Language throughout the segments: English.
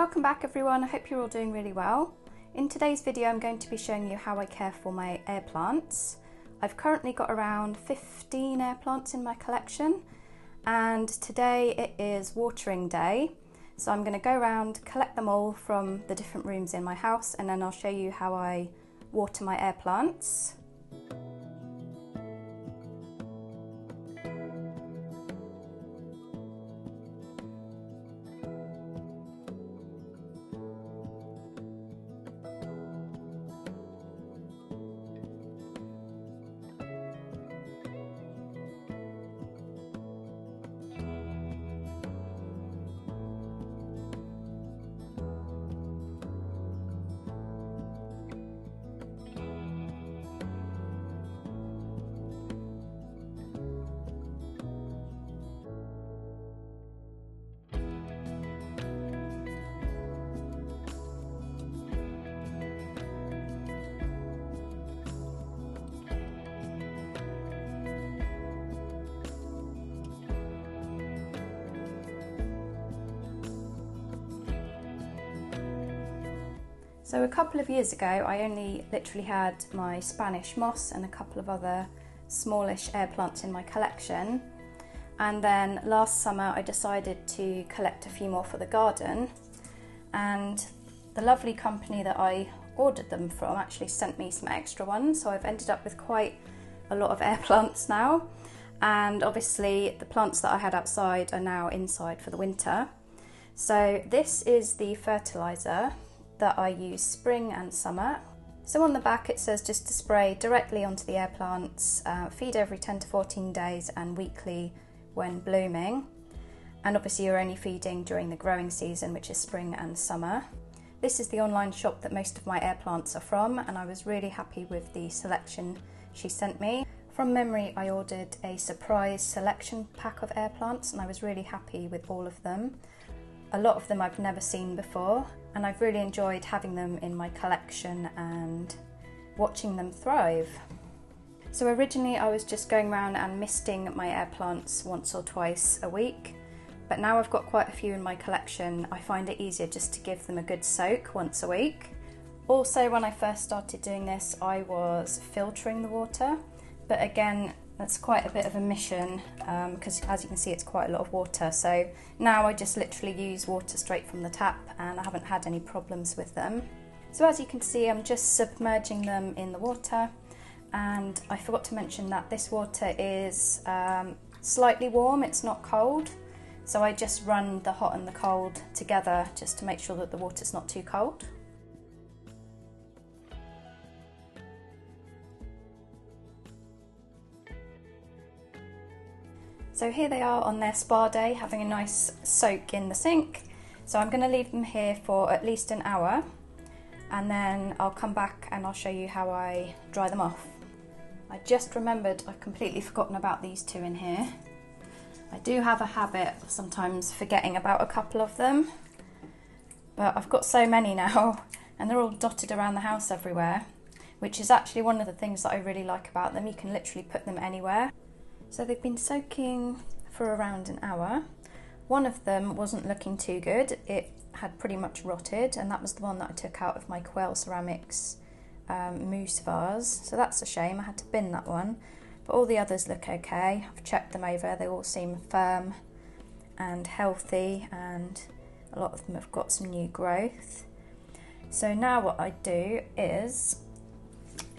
Welcome back everyone, I hope you're all doing really well. In today's video I'm going to be showing you how I care for my air plants. I've currently got around 15 air plants in my collection and today it is watering day. So I'm going to go around, collect them all from the different rooms in my house and then I'll show you how I water my air plants. So a couple of years ago I only literally had my Spanish moss and a couple of other smallish air plants in my collection, and then last summer I decided to collect a few more for the garden, and the lovely company that I ordered them from actually sent me some extra ones, so I've ended up with quite a lot of air plants now, and obviously the plants that I had outside are now inside for the winter. So this is the fertiliser that I use spring and summer. So on the back it says just to spray directly onto the air plants, feed every 10 to 14 days and weekly when blooming. And obviously you're only feeding during the growing season, which is spring and summer. This is the online shop that most of my air plants are from, and I was really happy with the selection she sent me. From memory I ordered a surprise selection pack of air plants and I was really happy with all of them. A lot of them I've never seen before, and I've really enjoyed having them in my collection and watching them thrive. So originally I was just going around and misting my air plants once or twice a week, but now I've got quite a few in my collection, I find it easier just to give them a good soak once a week. Also, when I first started doing this I was filtering the water, but again that's quite a bit of a mission because as you can see it's quite a lot of water, so now I just literally use water straight from the tap and I haven't had any problems with them. So as you can see I'm just submerging them in the water, and I forgot to mention that this water is slightly warm, it's not cold, so I just run the hot and the cold together just to make sure that the water's not too cold. So here they are on their spa day, having a nice soak in the sink. So I'm going to leave them here for at least an hour, and then I'll come back and I'll show you how I dry them off. I just remembered I've completely forgotten about these two in here. I do have a habit of sometimes forgetting about a couple of them, but I've got so many now and they're all dotted around the house everywhere, which is actually one of the things that I really like about them. You can literally put them anywhere. So they've been soaking for around an hour. One of them wasn't looking too good, it had pretty much rotted, and that was the one that I took out of my Coir ceramics mousse vase, so that's a shame, I had to bin that one. But all the others look okay, I've checked them over, they all seem firm and healthy, and a lot of them have got some new growth. So now what I do is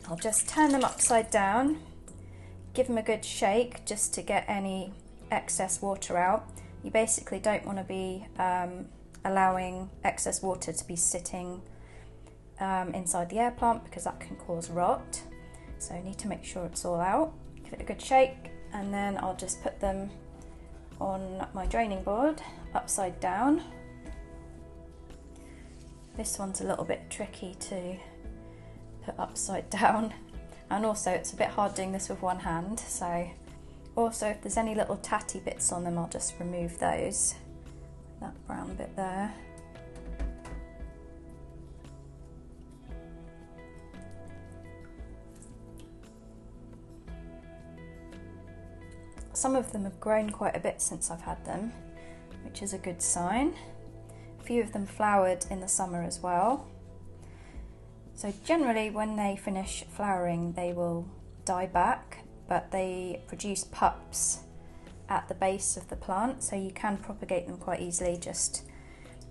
I'll just turn them upside down, give them a good shake just to get any excess water out. You basically don't want to be allowing excess water to be sitting inside the air plant because that can cause rot. So you need to make sure it's all out. Give it a good shake, and then I'll just put them on my draining board upside down. This one's a little bit tricky to put upside down. And also it's a bit hard doing this with one hand, so also if there's any little tatty bits on them I'll just remove those. That brown bit there. Some of them have grown quite a bit since I've had them, which is a good sign. few of them flowered in the summer as well. So generally when they finish flowering they will die back, but they produce pups at the base of the plant, so you can propagate them quite easily. Just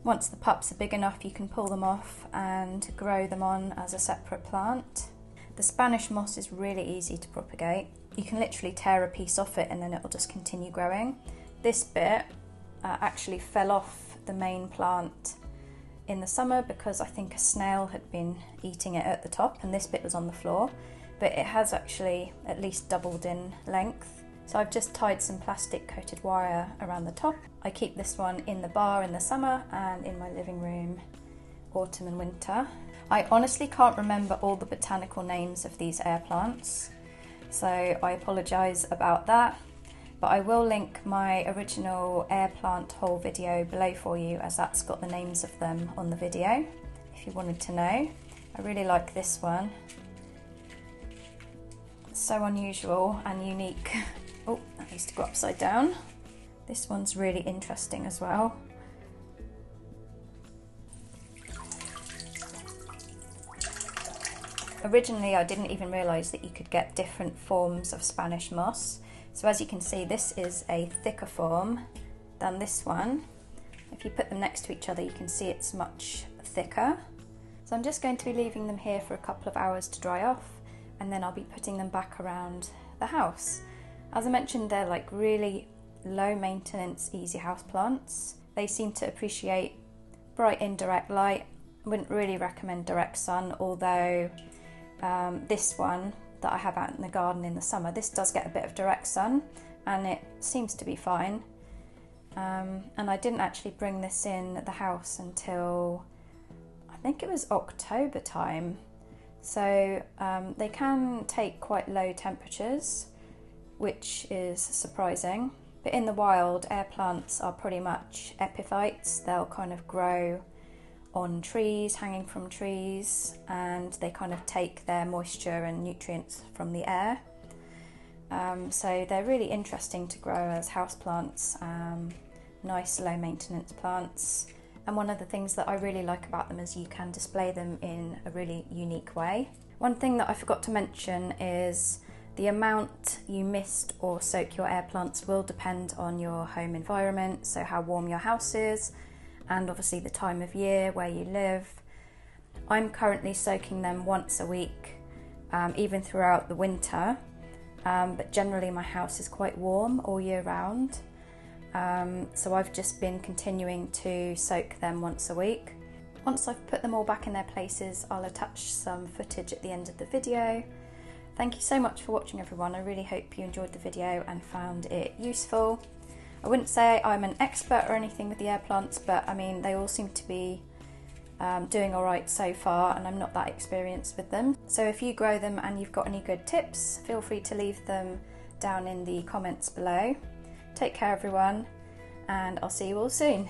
once the pups are big enough you can pull them off and grow them on as a separate plant. The Spanish moss is really easy to propagate. You can literally tear a piece off it and then it will just continue growing. This bit actually fell off the main plant in the summer because I think a snail had been eating it at the top, and this bit was on the floor, but it has actually at least doubled in length. So I've just tied some plastic coated wire around the top. I keep this one in the bar in the summer and in my living room autumn and winter. I honestly can't remember all the botanical names of these air plants, so I apologise about that. But I will link my original air plant haul video below for you, as that's got the names of them on the video, if you wanted to know. I really like this one. It's so unusual and unique. Oh, that needs to go upside down. This one's really interesting as well. Originally I didn't even realise that you could get different forms of Spanish moss. So as you can see, this is a thicker form than this one. If you put them next to each other you can see it's much thicker. So I'm just going to be leaving them here for a couple of hours to dry off, and then I'll be putting them back around the house. As I mentioned, they're like really low maintenance, easy house plants. They seem to appreciate bright indirect light. I wouldn't really recommend direct sun, although this one that I have out in the garden in the summer, this does get a bit of direct sun and it seems to be fine. And I didn't actually bring this in the house until I think it was October time. So they can take quite low temperatures, which is surprising. But in the wild, air plants are pretty much epiphytes. They'll kind of grow on trees, hanging from trees, and they kind of take their moisture and nutrients from the air. So they're really interesting to grow as houseplants, nice low maintenance plants. And one of the things that I really like about them is you can display them in a really unique way. One thing that I forgot to mention is the amount you mist or soak your air plants will depend on your home environment, so how warm your house is, and obviously the time of year where you live. I'm currently soaking them once a week, even throughout the winter, but generally my house is quite warm all year round. So I've just been continuing to soak them once a week. Once I've put them all back in their places, I'll attach some footage at the end of the video. Thank you so much for watching, everyone. I really hope you enjoyed the video and found it useful. I wouldn't say I'm an expert or anything with the air plants, but I mean, they all seem to be doing all right so far, and I'm not that experienced with them. So if you grow them and you've got any good tips, feel free to leave them down in the comments below. Take care, everyone, and I'll see you all soon.